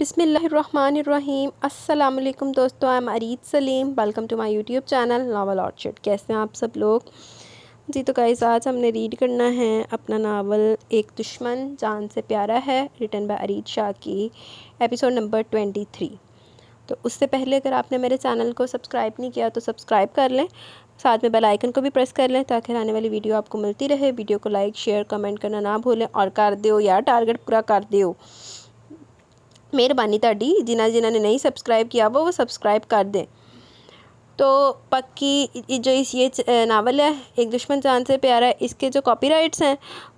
بسم اللہ الرحمن الرحیم۔ السلام علیکم دوستو، I'm ارید Saleem, welcome to my YouTube channel novel orchard. کیسے ہیں آپ سب لوگ؟ جی تو گائز، آج ہم نے ریڈ کرنا ہے اپنا ناول ایک دشمن جان سے پیارا ہے، ریٹن بائی ارید شاہ کی، ایپیسوڈ نمبر 23۔ تو اس سے پہلے اگر آپ نے میرے چینل کو سبسکرائب نہیں کیا تو سبسکرائب کر لیں، ساتھ میں بیل آئیکن کو بھی پریس کر لیں تاکہ آنے والی ویڈیو آپ کو ملتی رہے۔ ویڈیو کو لائک شیئر کمنٹ کرنا نہ بھولیں، اور کر دیو یار، ٹارگٹ پورا کر دیو، مہربانی تاڑی۔ جنہاں نے نہیں سبسکرائب کیا وہ سبسکرائب کر دیں۔ تو پکی جو یہ ناول ہے ایک دشمن جان سے پیارا ہے، اس کے جو کاپی رائٹس ہیں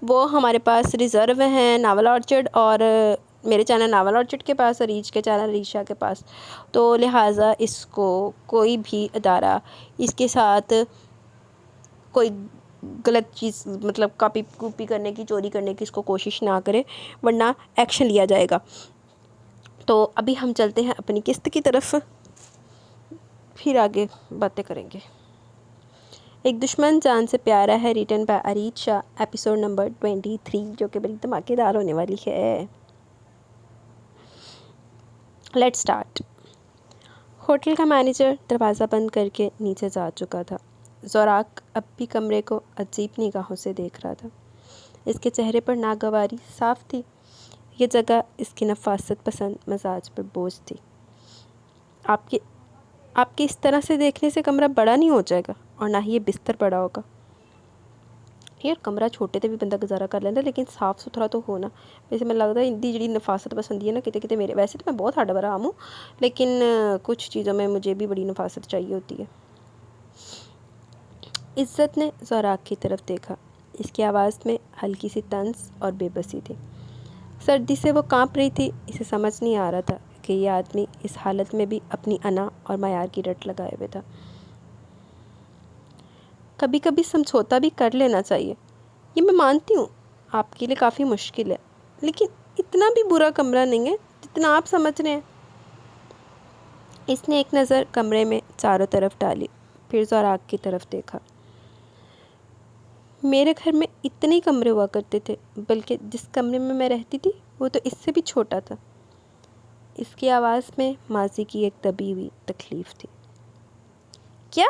وہ ہمارے پاس ریزرو ہیں ناول آرچرڈ، اور میرے چینل ناول آرچرڈ کے پاس اور ریچ کے چینل ریشا کے پاس۔ تو لہٰذا اس کو کوئی بھی ادارہ اس کے ساتھ کوئی غلط چیز مطلب کاپی کرنے کی، چوری کرنے کی اس کو کوشش نہ کرے، ورنہ ایکشن لیا جائے گا۔ تو ابھی ہم چلتے ہیں اپنی قسط کی طرف، پھر آگے باتیں کریں گے۔ ایک دشمن جان سے پیارا ہے، ریٹن بائی ارید شاہ، ایپیسوڈ نمبر 23، جو کہ بڑی دھماکے دار ہونے والی ہے۔ Let start. ہوٹل کا مینیجر دروازہ بند کر کے نیچے جا چکا تھا۔ زوراک اب بھی کمرے کو عجیب نگاہوں سے دیکھ رہا تھا۔ اس کے چہرے پر ناگواری صاف تھی۔ یہ جگہ اس کی نفاست پسند مزاج پر بوجھ تھی۔ آپ کے اس طرح سے دیکھنے سے کمرہ بڑا نہیں ہو جائے گا، اور نہ ہی یہ بستر بڑا ہوگا۔ یار کمرہ چھوٹے تے بھی بندہ گزارا کر لینا، لیکن صاف ستھرا تو ہونا۔ ویسے میں لگتا ہے اندی جڑی نفاست پسندی ہے نا، کتے میرے، ویسے تو میں بہت ہڈ برہم ہوں، لیکن کچھ چیزوں میں مجھے بھی بڑی نفاست چاہیے ہوتی ہے۔ عزت نے زوراک کی طرف دیکھا۔ اس کی آواز میں ہلکی سی طنز اور بے بسی تھی۔ سردی سے وہ کانپ رہی تھی۔ اسے سمجھ نہیں آ رہا تھا کہ یہ آدمی اس حالت میں بھی اپنی انا اور معیار کی رٹ لگائے ہوئے تھا۔ کبھی کبھی سمجھوتا بھی کر لینا چاہیے۔ یہ میں مانتی ہوں آپ کے لیے کافی مشکل ہے، لیکن اتنا بھی برا کمرہ نہیں ہے جتنا آپ سمجھ رہے ہیں۔ اس نے ایک نظر کمرے میں چاروں طرف ڈالی، پھر زوراک کی طرف دیکھا۔ میرے گھر میں اتنے کمرے ہوا کرتے تھے، بلکہ جس کمرے میں میں رہتی تھی وہ تو اس سے بھی چھوٹا تھا۔ اس کی آواز میں ماضی کی ایک دبی ہوئی تکلیف تھی۔ کیا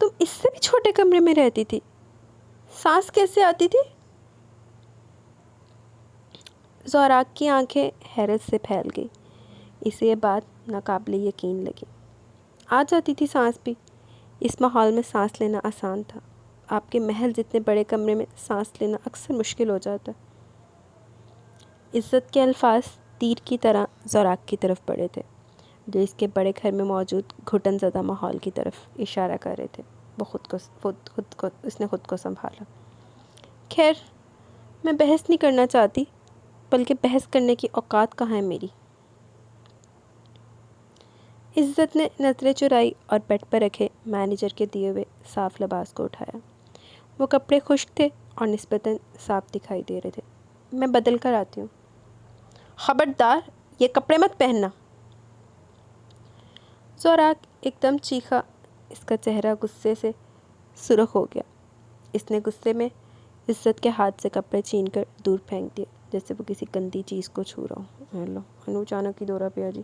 تم اس سے بھی چھوٹے کمرے میں رہتی تھی؟ سانس کیسے آتی تھی؟ زوراک کی آنکھیں حیرت سے پھیل گئی۔ اسے یہ بات ناقابل یقین لگی۔ آ جاتی تھی سانس بھی۔ اس ماحول میں سانس لینا آسان تھا۔ آپ کے محل جتنے بڑے کمرے میں سانس لینا اکثر مشکل ہو جاتا ہے۔ عزت کے الفاظ تیر کی طرح زوراک کی طرف بڑھے تھے، جو اس کے بڑے گھر میں موجود گھٹن زدہ ماحول کی طرف اشارہ کر رہے تھے۔ وہ اس نے خود کو سنبھالا۔ خیر، میں بحث نہیں کرنا چاہتی، بلکہ بحث کرنے کی اوقات کہاں ہے میری؟ عزت نے نظریں چرائی اور بیڈ پر رکھے مینیجر کے دیے ہوئے صاف لباس کو اٹھایا۔ وہ کپڑے خشک تھے اور نسبتاً صاف دکھائی دے رہے تھے۔ میں بدل کر آتی ہوں۔ خبردار، یہ کپڑے مت پہننا۔ زوراک ایک دم چیخا۔ اس کا چہرہ غصے سے سرخ ہو گیا۔ اس نے غصے میں عزت کے ہاتھ سے کپڑے چھین کر دور پھینک دیے، جیسے وہ کسی گندی چیز کو چھو رہا ہو۔ ہیلو انو اچانک کی دورہ پہ آ جی۔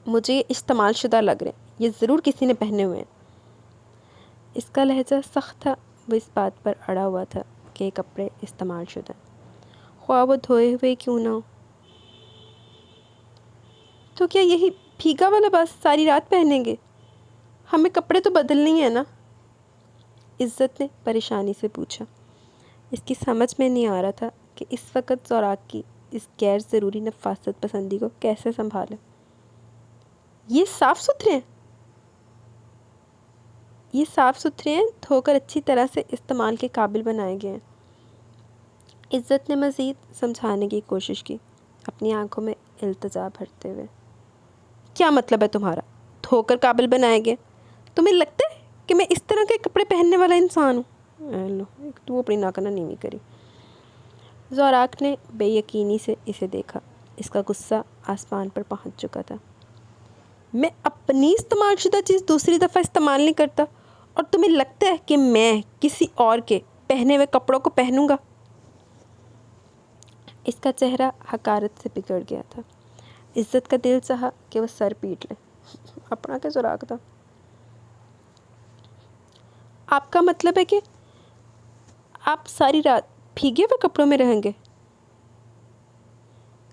مجھے یہ استعمال شدہ لگ رہے ہیں، یہ ضرور کسی نے پہنے ہوئے ہیں۔ اس کا لہجہ سخت تھا۔ وہ اس بات پر اڑا ہوا تھا کہ یہ کپڑے استعمال شدہ ہیں، خواہ وہ دھوئے ہوئے کیوں نہ ہو۔ تو کیا یہی بھیگا والا بس ساری رات پہنیں گے؟ ہمیں کپڑے تو بدلنے ہی ہیں نا؟ عزت نے پریشانی سے پوچھا۔ اس کی سمجھ میں نہیں آ رہا تھا کہ اس وقت زوراک کی اس غیر ضروری نفاست پسندی کو کیسے سنبھالے۔ یہ صاف ستھرے ہیں؟ یہ صاف ستھرے ہیں، دھو کر اچھی طرح سے استعمال کے قابل بنائے گئے ہیں۔ عزت نے مزید سمجھانے کی کوشش کی، اپنی آنکھوں میں التجا بھرتے ہوئے۔ کیا مطلب ہے تمہارا؟ دھو کر قابل بنائے گئے؟ تمہیں لگتا ہے کہ میں اس طرح کے کپڑے پہننے والا انسان ہوں؟ تو اپنی ناکنا نیوی کری۔ زوراک نے بے یقینی سے اسے دیکھا۔ اس کا غصہ آسمان پر پہنچ چکا تھا۔ میں اپنی استعمال شدہ چیز دوسری دفعہ استعمال نہیں کرتا، اور تمہیں لگتا ہے کہ میں کسی اور کے پہنے ہوئے کپڑوں کو پہنوں گا؟ اس کا چہرہ حقارت سے بگڑ گیا تھا۔ عزت کا دل چاہا کہ وہ سر پیٹ لے، اپنا کیا سراغ تھا؟ آپ کا مطلب ہے کہ آپ ساری رات بھیگے ہوئے کپڑوں میں رہیں گے؟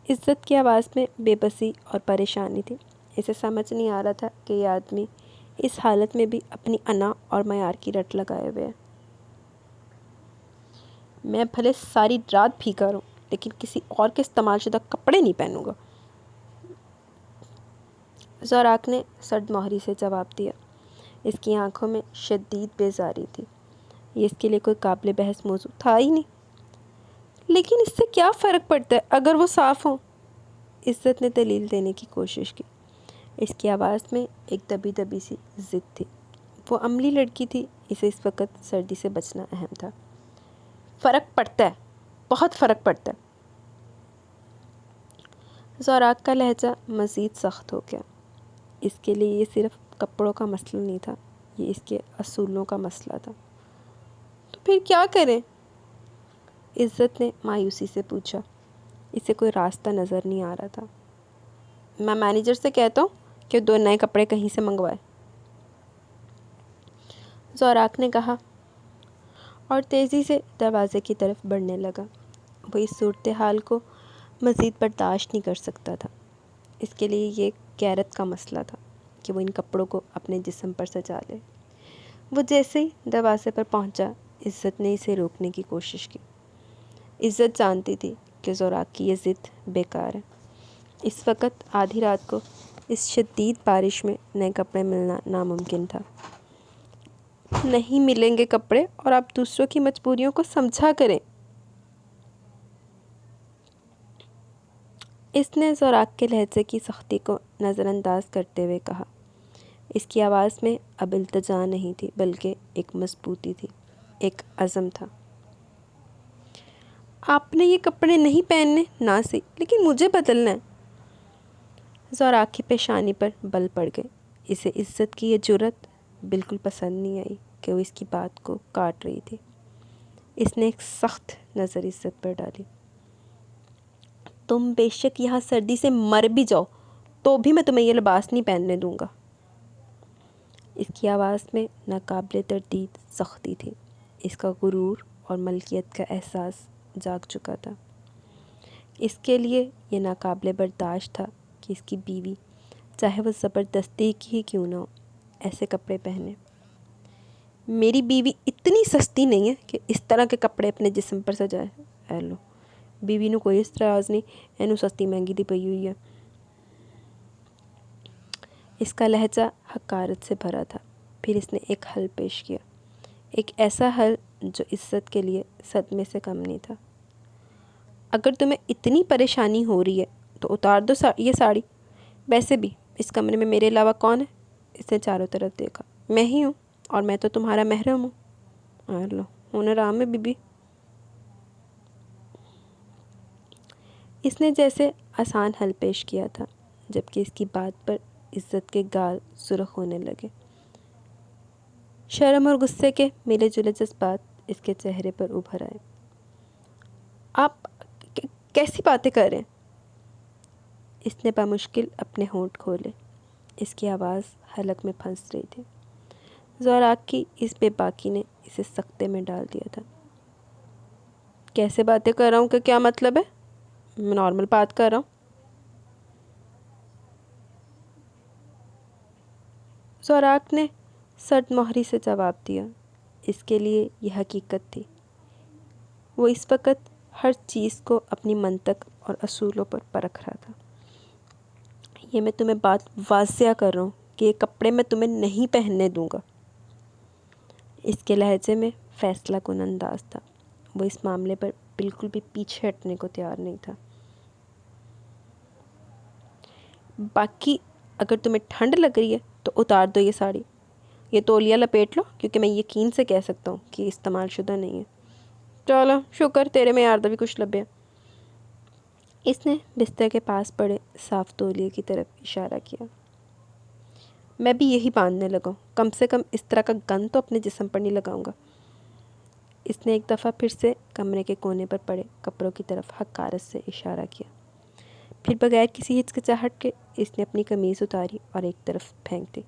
عزت کی آواز میں بے بسی اور پریشانی تھی۔ اسے سمجھ نہیں آ رہا تھا کہ یہ آدمی اس حالت میں بھی اپنی انا اور معیار کی رٹ لگائے ہوئے ہے۔ میں بھلے ساری رات بھیگا رہوں لیکن کسی اور کے استعمال شدہ کپڑے نہیں پہنوں گا۔ زوراک نے سرد مہری سے جواب دیا۔ اس کی آنکھوں میں شدید بیزاری تھی۔ یہ اس کے لیے کوئی قابل بحث موضوع تھا ہی نہیں۔ لیکن اس سے کیا فرق پڑتا ہے اگر وہ صاف ہوں؟ عزت نے دلیل دینے کی کوشش کی۔ اس کی آواز میں ایک دبی دبی سی ضد تھی۔ وہ عملی لڑکی تھی، اسے اس وقت سردی سے بچنا اہم تھا۔ فرق پڑتا ہے، بہت فرق پڑتا ہے۔ زوراک کا لہجہ مزید سخت ہو گیا۔ اس کے لیے یہ صرف کپڑوں کا مسئلہ نہیں تھا، یہ اس کے اصولوں کا مسئلہ تھا۔ تو پھر کیا کریں؟ عزت نے مایوسی سے پوچھا۔ اسے کوئی راستہ نظر نہیں آ رہا تھا۔ میں مینیجر سے کہتا ہوں کہ 2 نئے کپڑے کہیں سے منگوائے، زوراک نے کہا اور تیزی سے دروازے کی طرف بڑھنے لگا۔ وہ اس صورتحال کو مزید برداشت نہیں کر سکتا تھا۔ اس کے لیے یہ غیرت کا مسئلہ تھا کہ وہ ان کپڑوں کو اپنے جسم پر سجا لے۔ وہ جیسے ہی دروازے پر پہنچا، عزت نے اسے روکنے کی کوشش کی۔ عزت جانتی تھی کہ زوراک کی یہ ضد بیکار ہے۔ اس وقت آدھی رات کو اس شدید بارش میں نئے کپڑے ملنا ناممکن تھا۔ نہیں ملیں گے کپڑے اور آپ دوسروں کی مجبوریوں کو سمجھا کریں، اس نے زوراک کے لہجے کی سختی کو نظر انداز کرتے ہوئے کہا۔ اس کی آواز میں اب التجا نہیں تھی بلکہ ایک مضبوطی تھی، ایک عزم تھا۔ آپ نے یہ کپڑے نہیں پہننے نہ سی، لیکن مجھے بدلنا ہے۔ زوراک کی پیشانی پر بل پڑ گئے۔ اسے عزت کی یہ جرأت بالکل پسند نہیں آئی کہ وہ اس کی بات کو کاٹ رہی تھی۔ اس نے ایک سخت نظر عزت پر ڈالی۔ تم بے شک یہاں سردی سے مر بھی جاؤ تو بھی میں تمہیں یہ لباس نہیں پہننے دوں گا۔ اس کی آواز میں ناقابل تردید سختی تھی۔ اس کا غرور اور ملکیت کا احساس جاگ چکا تھا۔ اس کے لیے یہ ناقابل برداشت تھا کہ اس کی بیوی، چاہے وہ زبردستی کی ہی کیوں نہ ہو، ایسے کپڑے پہنے۔ میری بیوی اتنی سستی نہیں ہے کہ اس طرح کے کپڑے اپنے جسم پر سجائے۔ اے لو، بیوی نو کوئی اعتراض نہیں، اینو سستی مہنگی دی پئی ہوئی ہے۔ اس کا لہجہ حقارت سے بھرا تھا۔ پھر اس نے ایک حل پیش کیا، ایک ایسا حل جو عزت کے لیے صدمے سے کم نہیں تھا۔ اگر تمہیں اتنی پریشانی ہو رہی ہے تو اتار دو یہ ساڑی۔ ویسے بھی اس کمرے میں میرے علاوہ کون ہے؟ اس نے چاروں طرف دیکھا۔ میں ہی ہوں اور میں تو تمہارا محرم ہوں۔ اے لو، ہنر عام ہے بی بی۔ اس نے جیسے آسان حل پیش کیا تھا، جبکہ اس کی بات پر عزت کے گال سرخ ہونے لگے۔ شرم اور غصے کے ملے جلے جذبات اس کے چہرے پر ابھر آئے۔ آپ کیسی باتیں کر رہے ہیں؟ اس نے بمشکل اپنے ہونٹ کھولے۔ اس کی آواز حلق میں پھنس رہی تھی۔ زوراک کی اس بے باکی نے اسے سکتے میں ڈال دیا تھا۔ کیسے باتیں کر رہا ہوں کہ کیا مطلب ہے؟ میں نارمل بات کر رہا ہوں۔ زوراک نے سرد مہری سے جواب دیا۔ اس کے لیے یہ حقیقت تھی۔ وہ اس وقت ہر چیز کو اپنی منطق اور اصولوں پر پرکھ رہا تھا۔ یہ میں تمہیں بات واضح کر رہا ہوں کہ یہ کپڑے میں تمہیں نہیں پہننے دوں گا۔ اس کے لہجے میں فیصلہ کن انداز تھا۔ وہ اس معاملے پر بالکل بھی پیچھے ہٹنے کو تیار نہیں تھا۔ باقی اگر تمہیں ٹھنڈ لگ رہی ہے تو اتار دو یہ ساڑی، یہ تولیہ لپیٹ لو، کیونکہ میں یقین سے کہہ سکتا ہوں کہ استعمال شدہ نہیں ہے۔ چلو شکر تیرے میں یار بھی کچھ لبے۔ اس نے بستر کے پاس پڑے صاف تولیے کی طرف اشارہ کیا۔ میں بھی یہی باندھنے لگا ہوں، کم سے کم اس طرح کا گن تو اپنے جسم پر نہیں لگاؤں گا۔ اس نے ایک دفعہ پھر سے کمرے کے کونے پر پڑے کپڑوں کی طرف حقارت سے اشارہ کیا۔ پھر بغیر کسی ہچکچاہٹ کے اس نے اپنی قمیض اتاری اور ایک طرف پھینک دی۔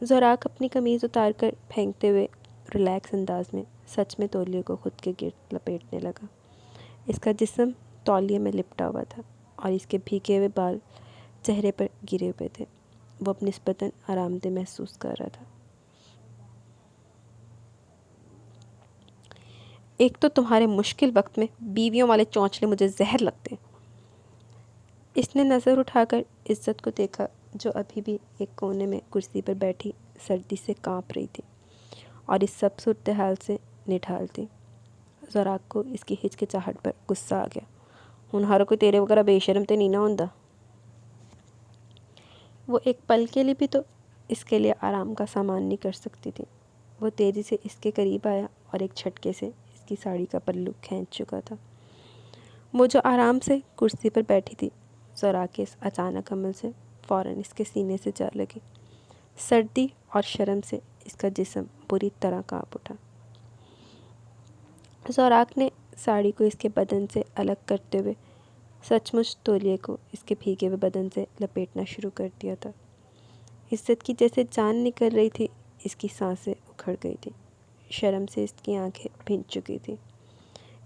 زوراک اپنی قمیض اتار کر پھینکتے ہوئے ریلیکس انداز میں سچ میں تولیے کو خود کے گرد لپیٹنے لگا۔ اس کا جسم تولیے میں لپٹا ہوا تھا اور اس کے بھیگے ہوئے بال چہرے پر گرے ہوئے تھے۔ وہ اب نسبتاً آرام دہ محسوس کر رہا تھا۔ ایک تو تمہارے مشکل وقت میں بیویوں والے چونچلے مجھے زہر لگتے ہیں۔ اس نے نظر اٹھا کر عزت کو دیکھا جو ابھی بھی ایک کونے میں کرسی پر بیٹھی سردی سے کانپ رہی تھی اور اس سب صورتحال سے نڈھال تھی۔ زوراک کو اس کی ہچکچاہٹ پر غصہ آ گیا۔ ہن ہر کوئی تیرے وغیرہ بے شرم تے نہیں نہ ہوندا۔ وہ ایک پل کے لیے بھی تو اس کے لیے آرام کا سامان نہیں کر سکتی تھی۔ وہ تیزی سے اس کے قریب آیا اور ایک جھٹکے سے اس کی ساڑی کا پلو کھینچ چکا تھا۔ وہ جو آرام سے کرسی پر بیٹھی تھی، زوراک کے اس اچانک عمل سے فوراً اس کے سینے سے جا لگی۔ سردی اور شرم سے اس کا جسم بری طرح کانپ اٹھا۔ زوراک نے ساڑی کو اس کے بدن سے الگ کرتے ہوئے سچ مچ تولیے کو اس کے بھیگے ہوئے بدن سے لپیٹنا شروع کر دیا تھا۔ عزت کی جیسے جان نکل رہی تھی، اس کی سانسیں اکھڑ گئی تھی، شرم سے اس کی آنکھیں بھیگ چکی تھی۔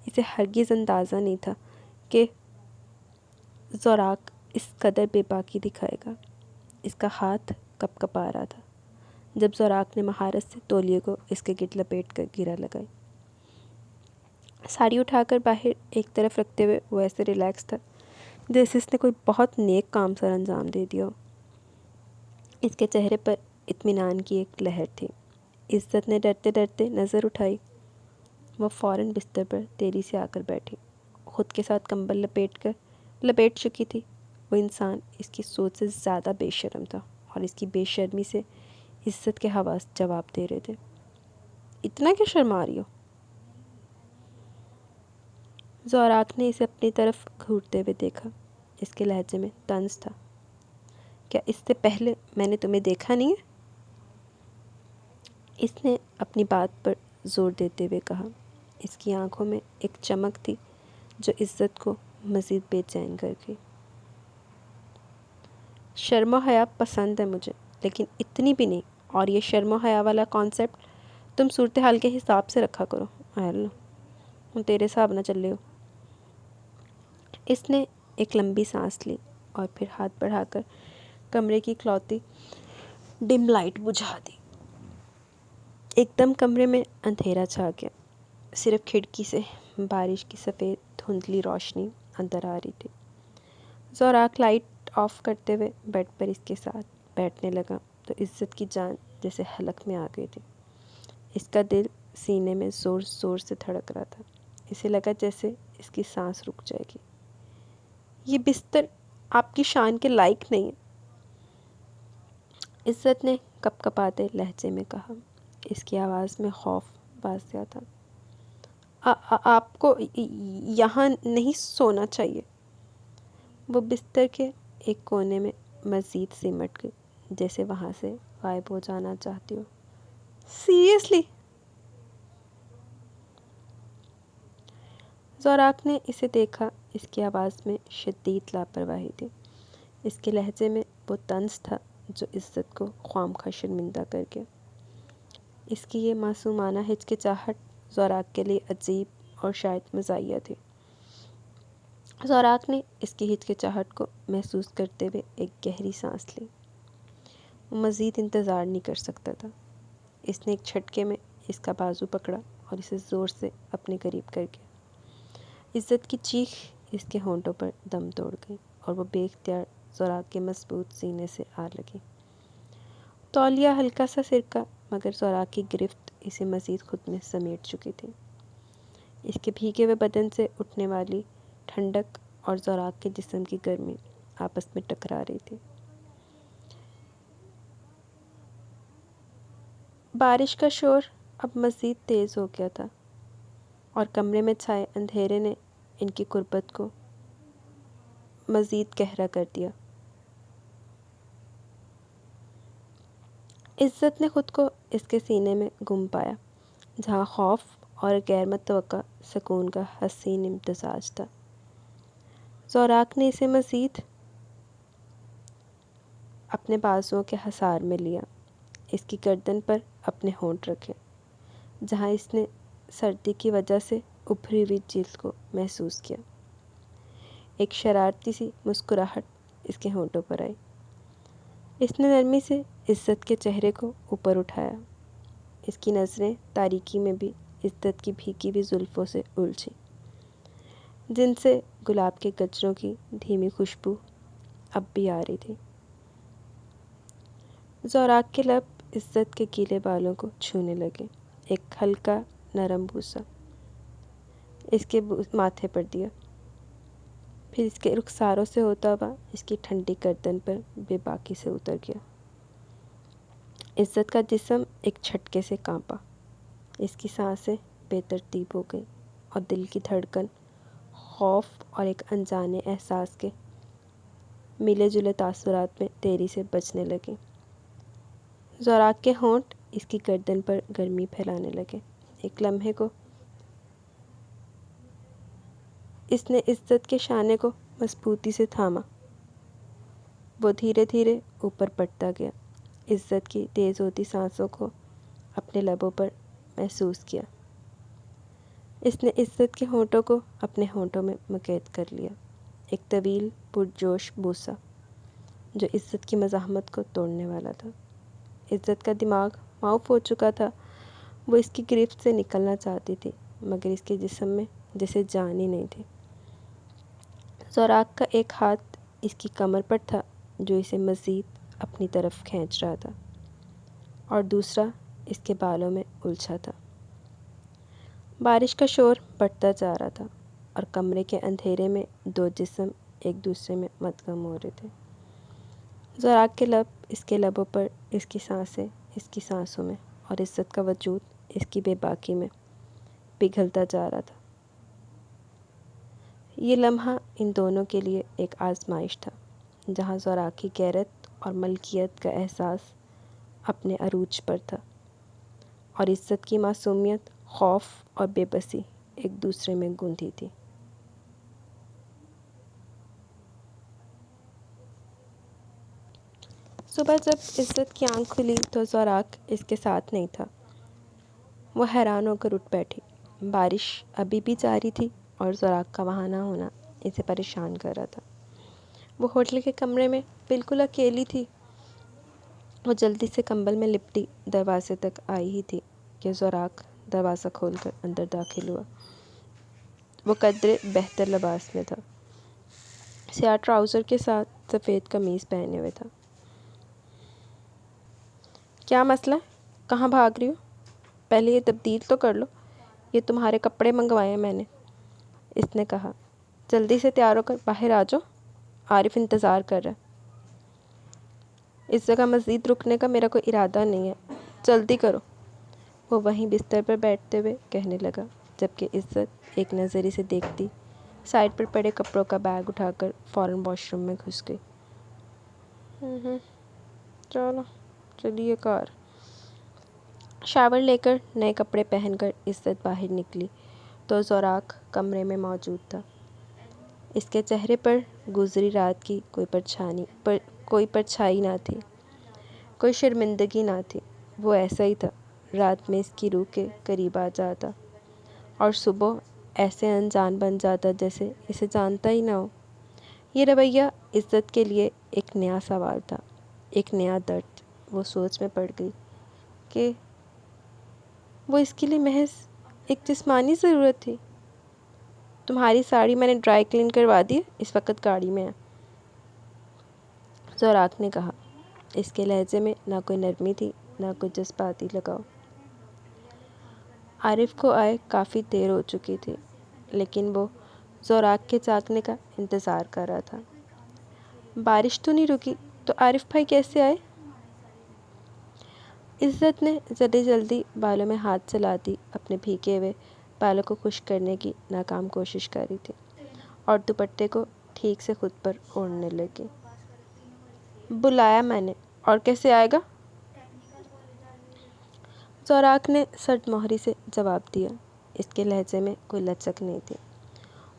اسے ہرگز اندازہ نہیں تھا کہ زوراک اس قدر بے باکی دکھائے گا۔ اس کا ہاتھ کپ کپا رہا تھا جب زوراک نے مہارت سے تولیے کو اس کے گرد لپیٹ کر گرا لگائی۔ ساڑی اٹھا کر باہر ایک طرف رکھتے ہوئے وہ ایسے ریلیکس تھا جیسے اس نے کوئی بہت نیک کام سر انجام دے دیا ہو۔ اس کے چہرے پر اطمینان کی ایک لہر تھی۔ عزت نے ڈرتے ڈرتے نظر اٹھائی۔ وہ فوراً بستر پر تیزی سے آ کر بیٹھی، خود کے ساتھ کمبل لپیٹ چکی تھی۔ وہ انسان اس کی سوچ سے زیادہ بے شرم تھا اور اس کی بے شرمی سے عزت کے حواس جواب دے رہے تھے۔ اتنا کیا شرما رہی ہو؟ زوراک نے اسے اپنی طرف گھورتے ہوئے دیکھا۔ اس کے لہجے میں طنز تھا۔ کیا اس سے پہلے میں نے تمہیں دیکھا نہیں ہے؟ اس نے اپنی بات پر زور دیتے ہوئے کہا۔ اس کی آنکھوں میں ایک چمک تھی جو عزت کو مزید بے چین کر گئی۔ شرم و حیا پسند ہے مجھے، لیکن اتنی بھی نہیں، اور یہ شرم و حیا والا کانسیپٹ تم صورتحال کے حساب سے رکھا کرو۔ اللہ ہوں تیرے حساب نہ چلے ہو۔ اس نے ایک لمبی سانس لی اور پھر ہاتھ بڑھا کر کمرے کی اکلوتی ڈم لائٹ بجھا دی۔ ایک دم کمرے میں اندھیرا چھا گیا۔ صرف کھڑکی سے بارش کی سفید دھندلی روشنی اندر آ رہی تھی۔ زوراک لائٹ آف کرتے ہوئے بیڈ پر اس کے ساتھ بیٹھنے لگا تو عزت کی جان جیسے حلق میں آ گئی تھی۔ اس کا دل سینے میں زور زور سے دھڑک رہا تھا۔ اسے لگا جیسے اس کی سانس رک جائے گی۔ یہ بستر آپ کی شان کے لائق نہیں ہے، عزت نے کپ کپاتے لہجے میں کہا۔ اس کی آواز میں خوف واضح تھا۔ آپ کو یہاں نہیں سونا چاہیے۔ وہ بستر کے ایک کونے میں مزید سمٹ گئی جیسے وہاں سے غائب ہو جانا چاہتی ہو۔ سیریسلی؟ زوراک نے اسے دیکھا۔ اس کی آواز میں شدید لاپرواہی تھی۔ اس کے لہجے میں وہ طنز تھا جو عزت کو خواہ شرمندہ کر گیا۔ اس کی یہ معصومانہ ہچکچاہٹ زوراک کے لیے عجیب اور شاید مزاحیہ تھی۔ زوراک نے اس کی ہچکچاہٹ کو محسوس کرتے ہوئے ایک گہری سانس لی۔ وہ مزید انتظار نہیں کر سکتا تھا۔ اس نے ایک جھٹکے میں اس کا بازو پکڑا اور اسے زور سے اپنے قریب کر گیا۔ عزت کی چیخ اس کے ہونٹوں پر دم توڑ گئی اور وہ بے اختیار زوراک کے مضبوط سینے سے آ لگی۔ تولیہ ہلکا سا سرکا مگر زوراک کی گرفت اسے مزید خود میں سمیٹ چکی تھی۔ اس کے بھیگے ہوئے بدن سے اٹھنے والی ٹھنڈک اور زوراک کے جسم کی گرمی آپس میں ٹکرا رہی تھی۔ بارش کا شور اب مزید تیز ہو گیا تھا اور کمرے میں چھائے اندھیرے نے ان کی قربت کو مزید گہرا کر دیا۔ عزت نے خود کو اس کے سینے میں گم پایا جہاں خوف اور غیر متوقع سکون کا حسین امتزاج تھا۔ زوراق نے اسے مزید اپنے بازوؤں کے حصار میں لیا، اس کی گردن پر اپنے ہونٹ رکھے، جہاں اس نے سردی کی وجہ سے ابھری ہوئی جلد کو محسوس کیا۔ ایک شرارتی سی مسکراہٹ اس کے ہونٹوں پر آئی۔ اس نے نرمی سے عزت کے چہرے کو اوپر اٹھایا۔ اس کی نظریں تاریکی میں بھی عزت کی بھیگی ہوئی زلفوں سے الجھی، جن سے گلاب کے گجروں کی دھیمی خوشبو اب بھی آ رہی تھی۔ زوراق کے لب عزت کے گیلے بالوں کو چھونے لگے۔ ایک ہلکا نرم بوسہ اس کے ماتھے پر دیا، پھر اس کے رخساروں سے ہوتا ہوا اس کی ٹھنڈی گردن پر بے باکی سے اتر گیا۔ عزت کا جسم ایک جھٹکے سے کانپا، اس کی سانسیں بے ترتیب ہو گئیں اور دل کی دھڑکن خوف اور ایک انجانے احساس کے ملے جلے تاثرات میں تیزی سے بجنے لگیں۔ زوراق کے ہونٹ اس کی گردن پر گرمی پھیلانے لگے۔ ایک لمحے کو اس نے عزت کے شانے کو مضبوطی سے تھاما، وہ دھیرے دھیرے اوپر بڑھتا گیا، عزت کی تیز ہوتی سانسوں کو اپنے لبوں پر محسوس کیا۔ اس نے عزت کے ہونٹوں کو اپنے ہونٹوں میں مقید کر لیا، ایک طویل پرجوش بوسہ جو عزت کی مزاحمت کو توڑنے والا تھا۔ عزت کا دماغ معاف ہو چکا تھا، وہ اس کی گرفت سے نکلنا چاہتی تھی، مگر اس کے جسم میں جیسے جان ہی نہیں تھی۔ زوراق کا ایک ہاتھ اس کی کمر پر تھا جو اسے مزید اپنی طرف کھینچ رہا تھا، اور دوسرا اس کے بالوں میں الجھا تھا۔ بارش کا شور بڑھتا جا رہا تھا اور کمرے کے اندھیرے میں دو جسم ایک دوسرے میں مدغم ہو رہے تھے۔ زوراق کے لب اس کے لبوں پر، اس کی سانسیں اس کی سانسوں میں، اور عزت کا وجود اس کی بے باکی میں پگھلتا جا رہا تھا۔ یہ لمحہ ان دونوں کے لیے ایک آزمائش تھا، جہاں زوراق کی غیرت اور ملکیت کا احساس اپنے عروج پر تھا، اور عزت کی معصومیت، خوف اور بے بسی ایک دوسرے میں گندھی تھی۔ صبح جب عزت کی آنکھ کھلی تو زوراق اس کے ساتھ نہیں تھا۔ وہ حیران ہو کر اٹھ بیٹھی۔ بارش ابھی بھی جاری تھی اور زوراق کا وہاں نہ ہونا اسے پریشان کر رہا تھا۔ وہ ہوٹل کے کمرے میں بالکل اکیلی تھی۔ وہ جلدی سے کمبل میں لپٹی دروازے تک آئی ہی تھی کہ زوراق دروازہ کھول کر اندر داخل ہوا۔ وہ قدرے بہتر لباس میں تھا، سیاہ ٹراؤزر کے ساتھ سفید قمیض پہنے ہوئے تھا۔ کیا مسئلہ ہے؟ کہاں بھاگ رہی ہو؟ پہلے یہ تبدیل تو کر لو، یہ تمہارے کپڑے منگوائے ہیں میں نے، اس نے کہا۔ جلدی سے تیار ہو کر باہر آ جاؤ، عارف انتظار کر رہا ہے۔ اس جگہ مزید رکنے کا میرا کوئی ارادہ نہیں ہے، جلدی کرو، وہ وہیں بستر پر بیٹھتے ہوئے کہنے لگا، جبکہ عزت ایک نظر اسے دیکھتی سائڈ پر پڑے کپڑوں کا بیگ اٹھا کر فوراً واش روم میں گھس گئی۔ چلیے کار۔ شاور لے کر نئے کپڑے پہن کر عزت باہر نکلی تو زوراق کمرے میں موجود تھا۔ اس کے چہرے پر گزری رات کی کوئی پرچھائی نہ تھی، کوئی شرمندگی نہ تھی۔ وہ ایسا ہی تھا، رات میں اس کی روح کے قریب آ جاتا اور صبح ایسے انجان بن جاتا جیسے اسے جانتا ہی نہ ہو۔ یہ رویہ عزت کے لیے ایک نیا سوال تھا، ایک نیا درد۔ وہ سوچ میں پڑ گئی کہ وہ اس کے لیے محض ایک جسمانی ضرورت تھی۔ تمہاری ساڑی میں نے ڈرائی کلین کروا دی ہے، اس وقت گاڑی میں ہے، زوراق نے کہا۔ اس کے لہجے میں نہ کوئی نرمی تھی، نہ کوئی جذباتی لگاؤ۔ عارف کو آئے کافی دیر ہو چکی تھی، لیکن وہ زوراق کے جاگنے کا انتظار کر رہا تھا۔ بارش تو نہیں رکی تو عارف بھائی کیسے آئے؟ عزت نے جلدی جلدی بالوں میں ہاتھ چلاتی اپنے بھیگے ہوئے بالوں کو خشک کرنے کی ناکام کوشش کر رہی تھی، اور دوپٹے کو ٹھیک سے خود پر اوڑھنے لگی۔ بلایا میں نے، اور کیسے آئے گا؟ زوراق نے سرد مہری سے جواب دیا۔ اس کے لہجے میں کوئی لچک نہیں تھی۔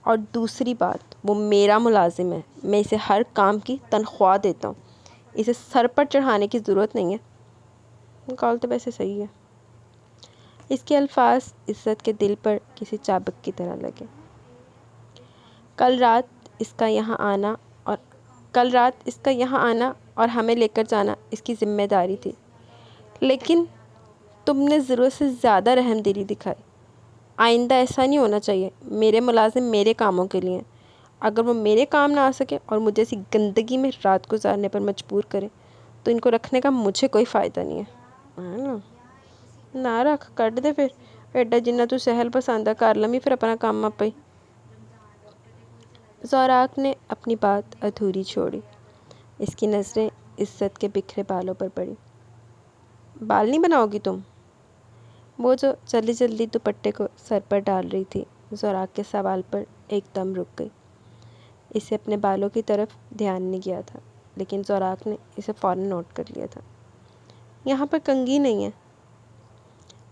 اور دوسری بات، وہ میرا ملازم ہے، میں اسے ہر کام کی تنخواہ دیتا ہوں، اسے سر پر چڑھانے کی ضرورت نہیں ہے۔ کال تو ویسے صحیح ہے۔ اس کے الفاظ عزت کے دل پر کسی چابک کی طرح لگے۔ کل رات اس کا یہاں آنا اور ہمیں لے کر جانا اس کی ذمہ داری تھی، لیکن تم نے ضرورت سے زیادہ رحم دلی دکھائی۔ آئندہ ایسا نہیں ہونا چاہیے۔ میرے ملازم میرے کاموں کے لیے ہیں۔ اگر وہ میرے کام نہ آ سکے اور مجھے ایسی گندگی میں رات گزارنے پر مجبور کرے تو ان کو رکھنے کا مجھے کوئی فائدہ نہیں ہے۔ نہ رکھ، کٹ دے پھر، ایڈا جنہ تو سہل پسند ہے، کر لمی پھر اپنا کام آپ ہی۔ زوراق نے اپنی بات ادھوری چھوڑی۔ اس کی نظریں عزت کے بکھرے بالوں پر پڑی۔ بال نہیں بناؤ گی تم؟ وہ جو جلدی جلدی دوپٹے کو سر پر ڈال رہی تھی، زوراق کے سوال پر ایک دم رک گئی۔ اسے اپنے بالوں کی طرف دھیان نہیں گیا تھا، لیکن زوراق نے اسے فوراً نوٹ کر لیا تھا۔ یہاں پر کنگھی نہیں ہے،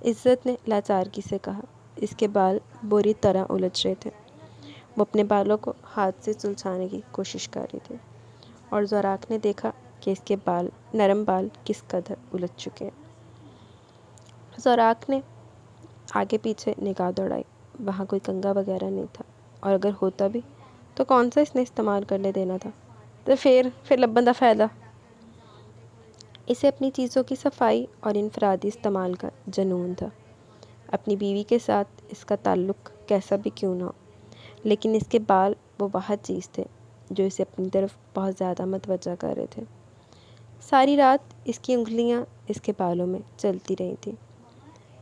عزت نے لاچارگی سے کہا۔ اس کے بال بری طرح الجھ رہے تھے۔ وہ اپنے بالوں کو ہاتھ سے سلجھانے کی کوشش کر رہی تھی، اور زوراق نے دیکھا کہ اس کے نرم بال کس قدر الجھ چکے ہیں۔ زوراق نے آگے پیچھے نگاہ دوڑائی۔ وہاں کوئی کنگھا وغیرہ نہیں تھا، اور اگر ہوتا بھی تو کون سا اس نے استعمال کرنے دینا تھا؟ تو پھر لب بندہ فائدہ۔ اسے اپنی چیزوں کی صفائی اور انفرادی استعمال کا جنون تھا۔ اپنی بیوی کے ساتھ اس کا تعلق کیسا بھی کیوں نہ ہو، لیکن اس کے بال وہ واحد چیز تھے جو اسے اپنی طرف بہت زیادہ متوجہ کر رہے تھے۔ ساری رات اس کی انگلیاں اس کے بالوں میں چلتی رہی تھیں۔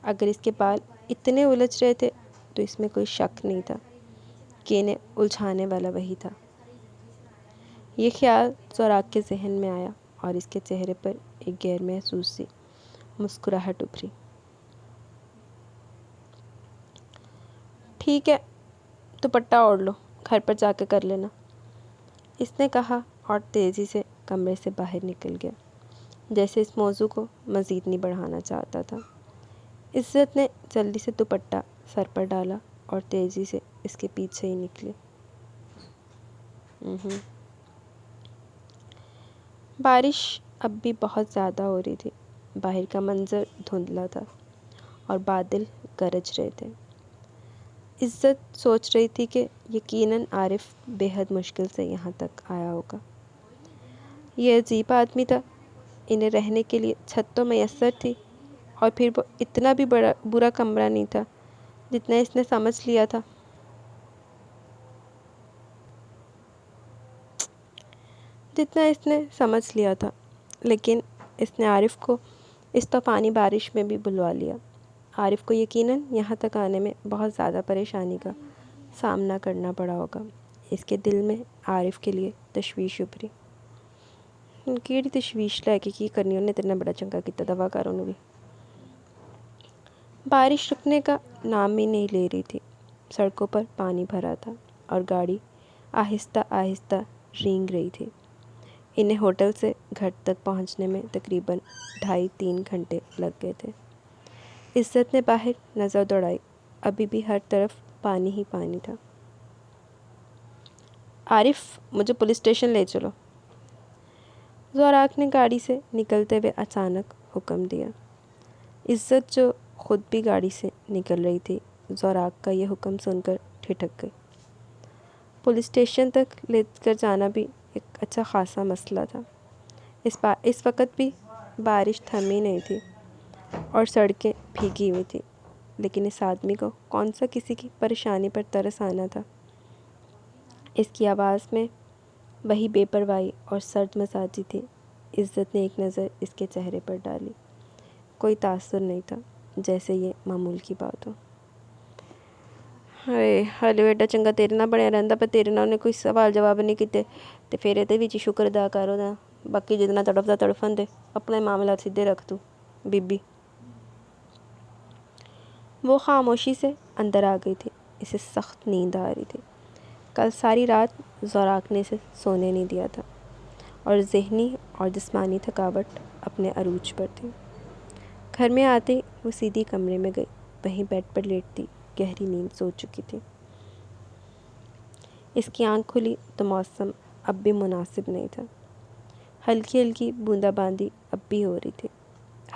اگر اس کے بال اتنے الجھ رہے تھے تو اس میں کوئی شک نہیں تھا کہ انہیں الجھانے والا وہی تھا۔ یہ خیال زوراق کے ذہن میں آیا اور اس کے چہرے پر ایک غیر محسوس سی مسکراہٹ ابھری۔ ٹھیک ہے، دوپٹہ اوڑھ لو، گھر پر جا کے کر لینا، اس نے کہا اور تیزی سے کمرے سے باہر نکل گیا، جیسے اس موضوع کو مزید نہیں بڑھانا چاہتا تھا۔ عزت نے جلدی سے دوپٹہ سر پر ڈالا اور تیزی سے اس کے پیچھے ہی نکلی۔ بارش اب بھی بہت زیادہ ہو رہی تھی۔ باہر کا منظر دھندلا تھا اور بادل گرج رہے تھے۔ عزت سوچ رہی تھی کہ یقیناً عارف بے حد مشکل سے یہاں تک آیا ہوگا۔ یہ عجیب آدمی تھا، انہیں رہنے کے لیے چھت تو میسر تھی، اور پھر وہ اتنا بھی برا کمرہ نہیں تھا جتنا اس نے سمجھ لیا تھا، لیکن اس نے عارف کو اس طوفانی بارش میں بھی بلوا لیا۔ عارف کو یقیناً یہاں تک آنے میں بہت زیادہ پریشانی کا سامنا کرنا پڑا ہوگا۔ اس کے دل میں عارف کے لیے تشویش ابھری۔ کیڑی تشویش لے کے کی کرنی انہیں اتنا بڑا چنگا کیتا دوا کاروں نے بھی۔ بارش رکنے کا نام ہی نہیں لے رہی تھی۔ سڑکوں پر پانی بھرا تھا اور گاڑی آہستہ آہستہ رینگ رہی تھی۔ انہیں ہوٹل سے گھر تک پہنچنے میں تقریباً 2.5-3 گھنٹے لگ گئے تھے۔ عزت نے باہر نظر دوڑائی، ابھی بھی ہر طرف پانی ہی پانی تھا۔ عارف، مجھے پولیس اسٹیشن لے چلو، زوراق نے گاڑی سے نکلتے ہوئے اچانک حکم دیا۔ عزت جو خود بھی گاڑی سے نکل رہی تھی، زوراق کا یہ حکم سن کر ٹھٹک گئی۔ پولیس اسٹیشن تک لے کر جانا بھی ایک اچھا خاصا مسئلہ تھا۔ اس وقت بھی بارش تھمی نہیں تھی اور سڑکیں بھیگی ہوئی تھیں، لیکن اس آدمی کو کون سا کسی کی پریشانی پر ترس آنا تھا۔ اس کی آواز میں وہی بے پرواہی اور سرد مزاجی تھی۔ عزت نے ایک نظر اس کے چہرے پر ڈالی۔ کوئی تاثر نہیں تھا، جیسے یہ معمول کی بات ہو۔ ہلے ایڈا چنگا تیرے نہ بنیا رہندا، پر تیرے نہ انہیں کوئی سوال جواب نہیں کیتے، تے پھر یہ وچ شکر ادا کرو نا، باقی جتنا تڑفدا تڑفن دے، اپنے معاملات سیدھے رکھ تو بی بی۔ وہ خاموشی سے اندر آ گئی تھی۔ اسے سخت نیند آ رہی تھی۔ کل ساری رات زوراق نے اسے سونے نہیں دیا تھا، اور ذہنی اور جسمانی تھکاوٹ اپنے عروج پر تھی۔ گھر میں آتے ہی وہ سیدھی کمرے میں گئی، وہیں بیڈ پر لیٹتی گہری نیند سو چکی تھی۔ اس کی آنکھ کھلی تو موسم اب بھی مناسب نہیں تھا، ہلکی ہلکی بوندا باندی اب بھی ہو رہی تھی،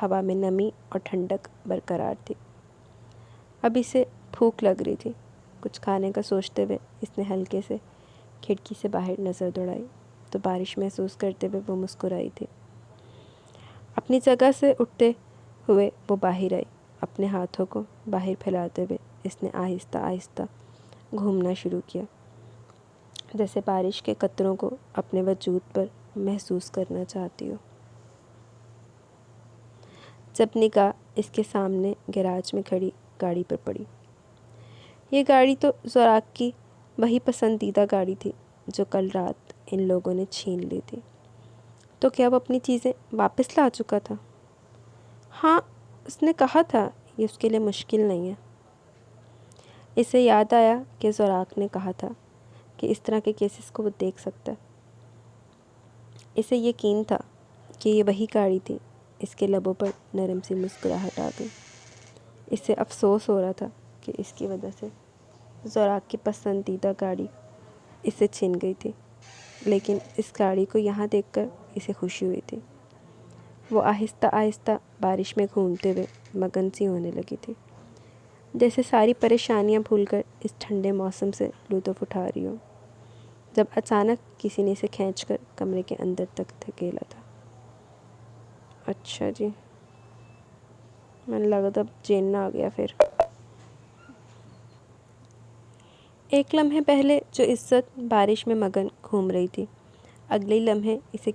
ہوا میں نمی اور ٹھنڈک برقرار تھی۔ اب اسے بھوک لگ رہی تھی، کچھ کھانے کا سوچتے ہوئے اس نے ہلکے سے کھڑکی سے باہر نظر دوڑائی تو بارش محسوس کرتے ہوئے وہ مسکرائی تھی۔ اپنی جگہ سے اٹھتے ہوئے وہ باہر آئی، اپنے ہاتھوں کو باہر پھیلاتے ہوئے اس نے آہستہ آہستہ گھومنا شروع کیا، جیسے بارش کے قطروں کو اپنے وجود پر محسوس کرنا چاہتی ہو۔ جب نگاہ اس کے سامنے گیراج میں کھڑی گاڑی پر پڑی، یہ گاڑی تو زوراک کی وہی پسندیدہ گاڑی تھی جو کل رات ان لوگوں نے چھین لی تھی۔ تو کیا وہ اپنی چیزیں واپس لا چکا تھا؟ ہاں، اس نے کہا تھا یہ اس کے لیے مشکل نہیں ہے۔ اسے یاد آیا کہ زوراک نے کہا تھا کہ اس طرح کے کیسز کو وہ دیکھ سکتا ہے۔ اسے یقین تھا کہ یہ وہی گاڑی تھی۔ اس کے لبوں پر نرم سی مسکراہٹ آ گئی۔ اسے افسوس ہو رہا تھا کہ اس کی وجہ سے زوراک کی پسندیدہ گاڑی اسے چھن گئی تھی، لیکن اس گاڑی کو یہاں دیکھ کر اسے خوشی ہوئی تھی۔ وہ آہستہ آہستہ بارش میں گھومتے ہوئے مگن سی ہونے لگی تھی، جیسے ساری پریشانیاں بھول کر اس ٹھنڈے موسم سے لطف اٹھا رہی ہو، جب اچانک کسی نے اسے کھینچ کر کمرے کے اندر تک دھکیلا تھا۔ اچھا جی، میں نے لگا تب جین آ گیا پھر۔ ایک لمحے پہلے جو عزت بارش میں مگن گھوم رہی تھی، اگلے لمحے اسے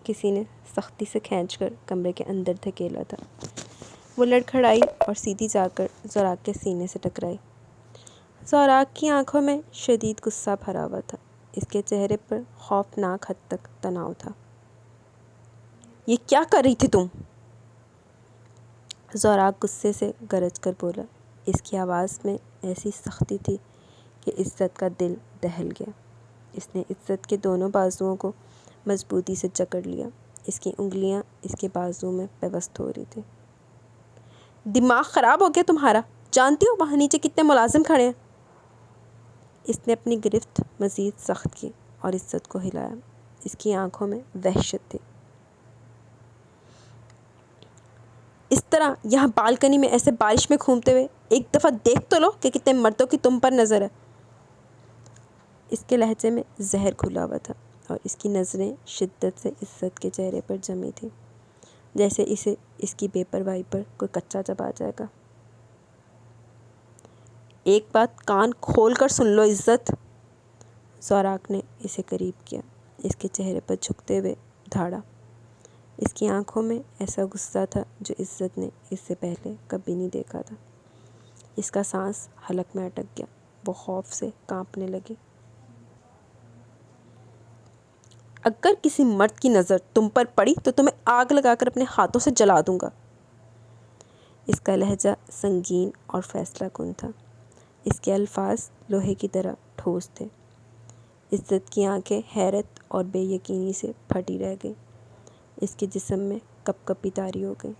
کسی نے سختی سے کھینچ کر کمرے کے اندر دھکیلا تھا۔ وہ لڑکھڑائی اور سیدھی جا کر زوراک کے سینے سے ٹکرائی۔ زوراک کی آنکھوں میں شدید غصہ بھرا ہوا تھا، اس کے چہرے پر خوفناک حد تک تناؤ تھا۔ یہ کیا کر رہی تھی تم؟ زوراک غصے سے گرج کر بولا۔ اس کی آواز میں ایسی سختی تھی کہ عزت کا دل دہل گیا۔ اس نے عزت کے دونوں بازوؤں کو مضبوطی سے جکڑ لیا، اس کی انگلیاں اس کے بازو میں پیوست ہو رہی تھیں۔ دماغ خراب ہو گیا تمہارا؟ جانتی ہو وہاں نیچے کتنے ملازم کھڑے ہیں؟ اس نے اپنی گرفت مزید سخت کی اور عزت کو ہلایا۔ اس کی آنکھوں میں وحشت تھی۔ اس طرح یہاں بالکنی میں ایسے بارش میں گھومتے ہوئے ایک دفعہ دیکھ تو لو کہ کتنے مردوں کی تم پر نظر ہے۔ اس کے لہجے میں زہر گھلا ہوا تھا اور اس کی نظریں شدت سے عزت کے چہرے پر جمی تھیں، جیسے اسے اس کی بے پرواہی پر کوئی کچا چبا جائے گا۔ ایک بات کان کھول کر سن لو عزت، زوراک نے اسے قریب کیا، اس کے چہرے پر جھکتے ہوئے دھاڑا۔ اس کی آنکھوں میں ایسا غصہ تھا جو عزت نے اس سے پہلے کبھی نہیں دیکھا تھا۔ اس کا سانس حلق میں اٹک گیا، وہ خوف سے کانپنے لگی۔ اگر کسی مرد کی نظر تم پر پڑی تو تمہیں آگ لگا کر اپنے ہاتھوں سے جلا دوں گا۔ اس کا لہجہ سنگین اور فیصلہ کن تھا، اس کے الفاظ لوہے کی طرح ٹھوس تھے۔ عزت کی آنکھیں حیرت اور بے یقینی سے پھٹی رہ گئیں، اس کے جسم میں کپ کپی طاری ہو گئی۔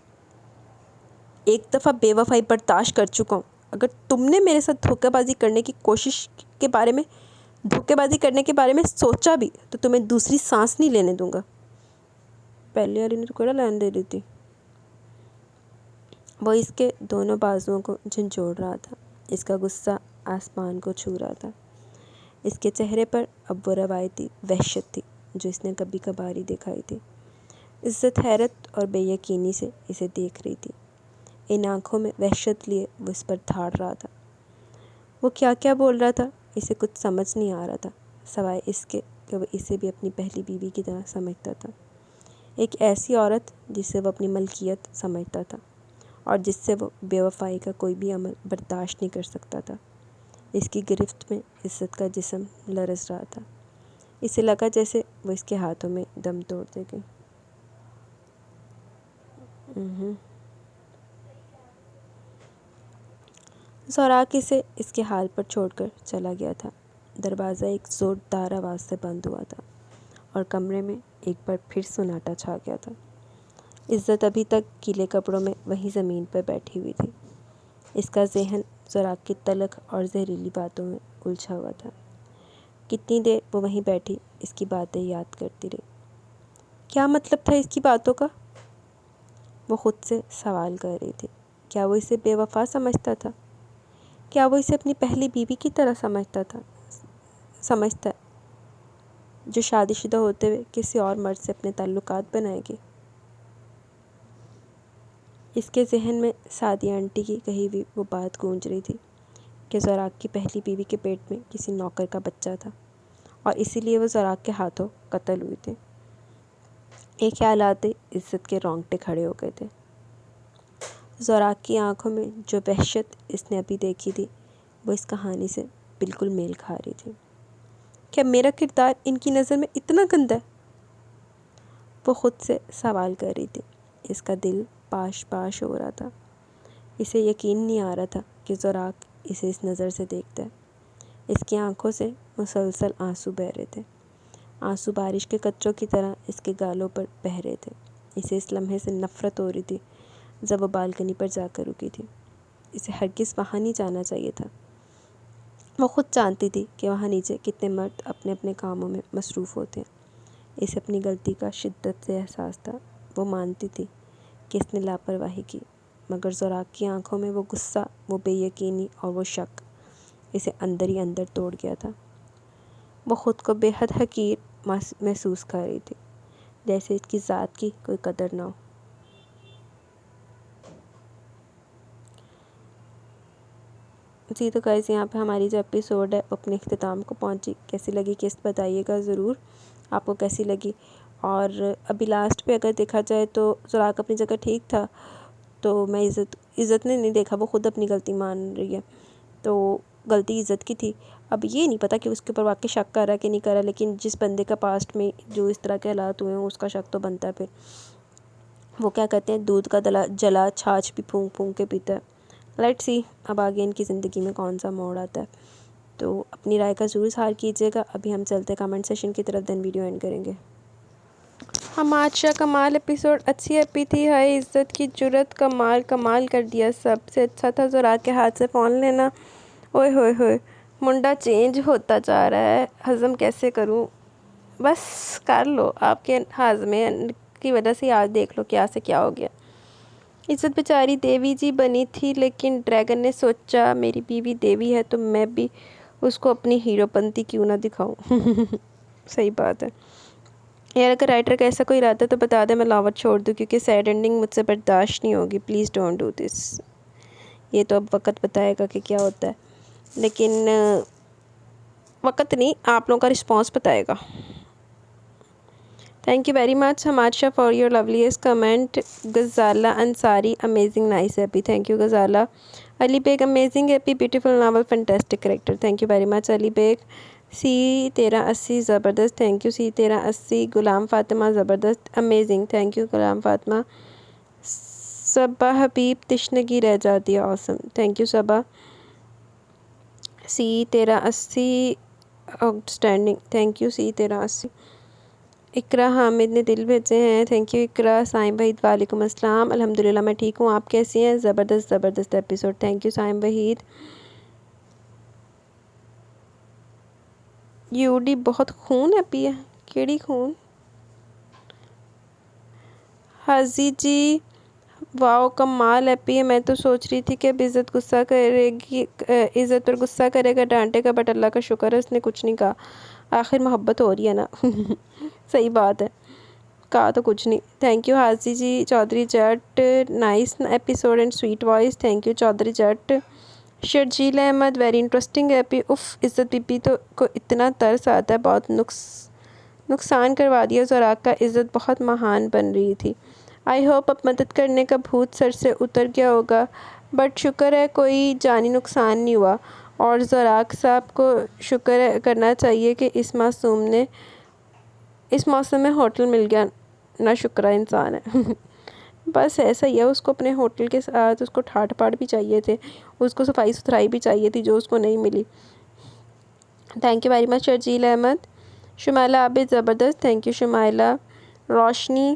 ایک دفعہ بے وفائی برداشت کر چکا ہوں، اگر تم نے میرے ساتھ دھوکہ بازی کرنے کے بارے میں سوچا بھی تو تمہیں دوسری سانس نہیں لینے دوں گا۔ پہلے والی نے تو کوڑا لین دے دی تھی۔ وہ اس کے دونوں بازوؤں کو جھنجھوڑ رہا تھا، اس کا غصہ آسمان کو چھو رہا تھا۔ اس کے چہرے پر اب وہ روایتی وحشت تھی جو اس نے کبھی کبھار ہی دکھائی تھی۔ عزت حیرت اور بے یقینی سے اسے دیکھ رہی تھی، ان آنکھوں میں وحشت لیے وہ اس پر دھاڑ رہا تھا۔ وہ کیا کیا بول رہا تھا اسے کچھ سمجھ نہیں آ رہا تھا، سوائے اس کے کہ وہ اسے بھی اپنی پہلی بیوی کی طرح سمجھتا تھا، ایک ایسی عورت جسے وہ اپنی ملکیت سمجھتا تھا اور جس سے وہ بے وفائی کا کوئی بھی عمل برداشت نہیں کر سکتا تھا۔ اس کی گرفت میں عزت کا جسم لرز رہا تھا، اسے لگا جیسے وہ اس کے ہاتھوں میں دم توڑ دے گی۔ زوراک اسے اس کے حال پر چھوڑ کر چلا گیا تھا۔ دروازہ ایک زوردار آواز سے بند ہوا تھا اور کمرے میں ایک بار پھر سناٹا چھا گیا تھا۔ عزت ابھی تک گیلے کپڑوں میں وہیں زمین پر بیٹھی ہوئی تھی۔ اس کا ذہن زوراک کی تلخ اور زہریلی باتوں میں الجھا ہوا تھا۔ کتنی دیر وہ وہیں بیٹھی اس کی باتیں یاد کرتی رہی۔ کیا مطلب تھا اس کی باتوں کا؟ وہ خود سے سوال کر رہی تھی۔ کیا وہ اسے بے وفا سمجھتا تھا؟ کیا وہ اسے اپنی پہلی بیوی کی طرح سمجھتا ہے جو شادی شدہ ہوتے ہوئے کسی اور مرد سے اپنے تعلقات بنائے گی؟ اس کے ذہن میں سعدیہ آنٹی کی کہی ہوئی وہ بات گونج رہی تھی کہ زوراک کی پہلی بیوی کے پیٹ میں کسی نوکر کا بچہ تھا اور اسی لیے وہ زوراک کے ہاتھوں قتل ہوئی تھی۔ یہ خیال آتے عزت کے رونگٹے کھڑے ہو گئے تھے۔ زوراک کی آنکھوں میں جو وحشت اس نے ابھی دیکھی تھی وہ اس کہانی سے بالکل میل کھا رہی تھی۔ کیا میرا کردار ان کی نظر میں اتنا گندا ہے؟ وہ خود سے سوال کر رہی تھی۔ اس کا دل پاش پاش ہو رہا تھا۔ اسے یقین نہیں آ رہا تھا کہ زوراک اسے اس نظر سے دیکھتا ہے۔ اس کی آنکھوں سے مسلسل آنسو بہہ رہے تھے۔ آنسو بارش کے قطروں کی طرح اس کے گالوں پر بہہ رہے تھے۔ اسے اس لمحے سے نفرت ہو رہی تھی جب وہ بالکنی پر جا کر رکی تھی۔ اسے ہرگز وہاں نہیں جانا چاہیے تھا۔ وہ خود جانتی تھی کہ وہاں نیچے کتنے مرد اپنے اپنے کاموں میں مصروف ہوتے ہیں۔ اسے اپنی غلطی کا شدت سے احساس تھا۔ وہ مانتی تھی کہ اس نے لاپرواہی کی، مگر زوراک کی آنکھوں میں وہ غصہ، وہ بے یقینی اور وہ شک اسے اندر ہی اندر توڑ گیا تھا۔ وہ خود کو بے حد حقیر محسوس کر رہی تھی، جیسے اس کی ذات کی کوئی قدر نہ ہو۔ جی تو گائز یہاں پہ ہماری جو ایپیسوڈ ہے وہ اپنے اختتام کو پہنچی۔ کیسی لگی قسط بتائیے گا ضرور، آپ کو کیسی لگی۔ اور ابھی لاسٹ پہ اگر دیکھا جائے تو زوراک اپنی جگہ ٹھیک تھا، تو میں عزت نے نہیں دیکھا، وہ خود اپنی غلطی مان رہی ہے، تو غلطی عزت کی تھی۔ اب یہ نہیں پتہ کہ اس کے اوپر واقعی شک کر رہا ہے کہ نہیں کر رہا، لیکن جس بندے کا پاسٹ میں جو اس طرح کے حالات ہوئے ہیں اس کا شک تو بنتا ہے۔ پھر وہ کیا کہتے ہیں، دودھ کا جلا چھاچھ بھی پھونک پھونک کے پیتا ہے۔ لیٹ سی اب آگے ان کی زندگی میں کون سا موڑ آتا ہے، تو اپنی رائے کا ضرور اظہار کیجیے گا۔ ابھی ہم چلتے کمنٹ سیشن کی طرف، دین ویڈیو اینڈ کریں گے۔ حماد شاہ کمال ایپیسوڈ اچھی ایپی تھی، ہائے عزت کی جرت، کمال کر دیا۔ سب سے اچھا تھا زوراک کے ہاتھ سے فون لینا۔ اوئے ہوئے ہوئے، منڈا چینج ہوتا جا رہا ہے، ہضم کیسے کروں؟ بس کر لو، آپ کے ہاضمے کی وجہ سے آج دیکھ لو کیا سے کیا ہو گیا۔ عزت بیچاری دیوی جی بنی تھی، لیکن ڈریگن نے سوچا میری بیوی دیوی ہے تو میں بھی اس کو اپنی ہیرو پنتی کیوں نہ دکھاؤں۔ صحیح بات ہے یار، اگر رائٹر کا ایسا کوئی ارادہ تو بتا دے، میں لاور چھوڑ دوں، کیونکہ سیڈ اینڈنگ مجھ سے برداشت نہیں ہوگی۔ پلیز ڈونٹ ڈو دس۔ یہ تو اب وقت بتائے گا کہ کیا ہوتا ہے، لیکن وقت نہیں، آپ لوگوں کا رسپانس بتائے گا۔ Thank you very much Hammad Shah for your loveliest comment. Ghazala Ansari amazing nice epi, thank you Ghazala. Ali Baig amazing epi, beautiful novel, fantastic character, thank you very much Ali Baig. C1380 زبردست، thank you C1380۔ Ghulam Fatima زبردست، amazing, thank you Ghulam Fatima. صبا حبیب تشنگی رہ جاتی ہے، آسم، thank you Saba. C1380 out standing, thank you C1380۔ اقرا حامد نے دل بھیجے ہیں، thank you اقرا۔ سائم وحید وعلیکم السلام، الحمدللہ میں ٹھیک ہوں، آپ کیسی ہیں؟ زبردست ایپیسوڈ، تھینک یو سائم وحید۔ یوڈی بہت خون ایپی ہے، کیڑی خون؟ حاضی جی واؤ کمال ایپی ہے، میں تو سوچ رہی تھی کہ اب عزت غصہ کرے گی، عزت پر غصہ کرے گا، ڈانٹے گا، بٹ اللہ کا شکر ہے اس نے کچھ نہیں کہا، آخر محبت ہو رہی ہے نا۔ صحیح بات ہے، کہا تو کچھ نہیں۔ تھینک یو حاضی ji. Chaudhry Jat nice episode and sweet voice, thank you Chaudhry Jat. Sharjeel Ahmed very interesting epi, Izzat be be تو کو اتنا ترس آتا ہے، بہت نقصان کروا دیا زوراک کا، عزت بہت مہان بن رہی تھی۔ آئی ہوپ اب مدد کرنے کا بھوت سر سے اتر گیا ہوگا، بٹ شکر ہے کوئی جانی نقصان نہیں ہوا، اور زوراک صاحب کو شکر کرنا چاہیے کہ اس موسم میں ہوٹل مل گیا، نہ شکرہ انسان ہے۔ بس ایسا ہی ہے، اس کو اپنے ہوٹل کے ساتھ اس کو ٹھاٹ پاٹ بھی چاہیے تھے، اس کو صفائی ستھرائی بھی چاہیے تھی، جو اس کو نہیں ملی۔ Thank you very much Sharjeel Ahmed. Shumaila Abid زبردست، تھینک یو شمائلہ۔ روشنی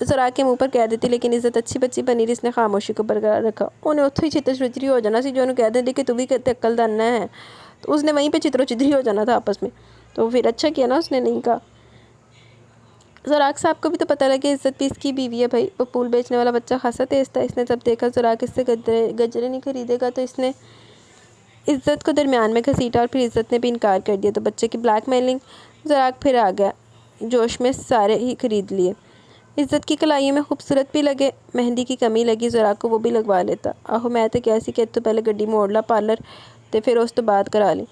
ذرا کے منہ پر کہہ دیتی لیکن عزت اچھی بچی بنی رہی، اس نے خاموشی کو برقرار رکھا۔ انہیں اتھو ہی چتر چتری ہو جانا سی جو انہوں کہہ دیتی کہ تو بھی کہتے عقل دان ہے، تو اس نے وہیں پہ چتر چتری ہو جانا تھا آپس میں، تو پھر اچھا کیا نا اس نے نہیں کہا۔ زراق صاحب کو بھی تو پتہ لگے عزت بھی اس کی بیوی ہے بھائی، وہ پھول بیچنے والا بچہ خاصا تیز تھا، اس نے جب دیکھا زراق اس سے گجرے نہیں خریدے گا تو اس نے عزت کو درمیان میں گھسیٹا اور پھر عزت نے بھی انکار کر دیا تو بچے کی بلیک میلنگ، زراق پھر آ گیا، جوش میں سارے ہی خرید لیے۔ عزت کی کلائیوں میں خوبصورت بھی لگے، مہندی کی کمی لگی زراق کو، وہ بھی لگوا لیتا۔ آہو میں تو کیسی کہ تو پہلے گڈی موڑ لا پارلر تے پھر اس تو بعد کرا لی۔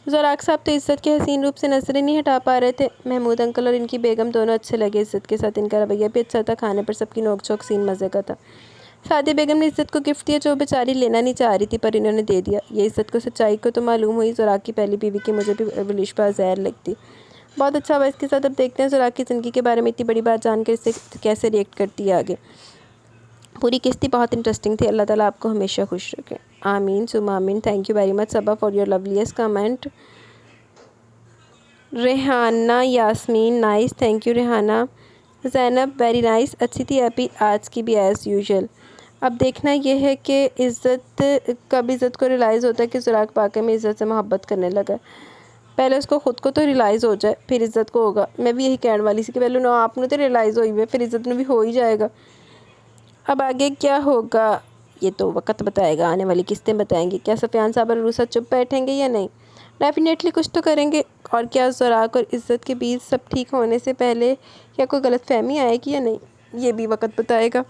زراق صاحب تو عزت کے حسین روپ سے نظریں نہیں ہٹا پا رہے تھے۔ محمود انکل اور ان کی بیگم دونوں اچھے لگے، عزت کے ساتھ ان کا رویہ بھی اچھا تھا، کھانے پر سب کی نوک جھوک سین مزے کا تھا۔ سعدیہ بیگم نے عزت کو گفٹ دیا جو بیچاری لینا نہیں چاہ رہی تھی پر انہوں نے دے دیا۔ یہ عزت کو سچائی کو تو معلوم ہوئی، زراق کی پہلی بیوی کی مجھے بھی ولشپا زہر لگتی۔ بہت اچھا ہوا، اس کے ساتھ اب دیکھتے ہیں زراق کی زندگی کے بارے میں اتنی بڑی بات جان کر اس سے کیسے ریئیکٹ کرتی ہے آگے۔ پوری قسطی بہت انٹرسٹنگ تھی، اللہ تعالیٰ آپ کو ہمیشہ خوش رکھے، آمین ثم آمین۔ Thank you very much Saba for your loveliest comment. Rehana Yasmin nice, thank you Rehana. Zainab very nice, اچھی تھی ایپی آج کی بھی ایز یوزول۔ اب دیکھنا یہ ہے کہ عزت کب عزت کو ریلائز ہوتا ہے کہ زراق واقعی میں عزت سے محبت کرنے لگا ہے۔ پہلے اس کو خود کو تو ریلائز ہو جائے پھر عزت کو ہوگا۔ میں بھی یہی کہنے والی سی کہ پہلے آپ نے تو ریلائز ہوئی ہوئے پھر عزت میں بھی ہو ہی جائے گا۔ اب آگے کیا ہوگا یہ تو وقت بتائے گا، آنے والی قسطیں بتائیں گی۔ کیا سفیان صاحب اور عروسہ چپ بیٹھیں گے یا نہیں؟ ڈیفینیٹلی کچھ تو کریں گے۔ اور کیا زراق اور عزت کے بیچ سب ٹھیک ہونے سے پہلے کیا کوئی غلط فہمی آئے گی یا نہیں، یہ بھی وقت بتائے گا۔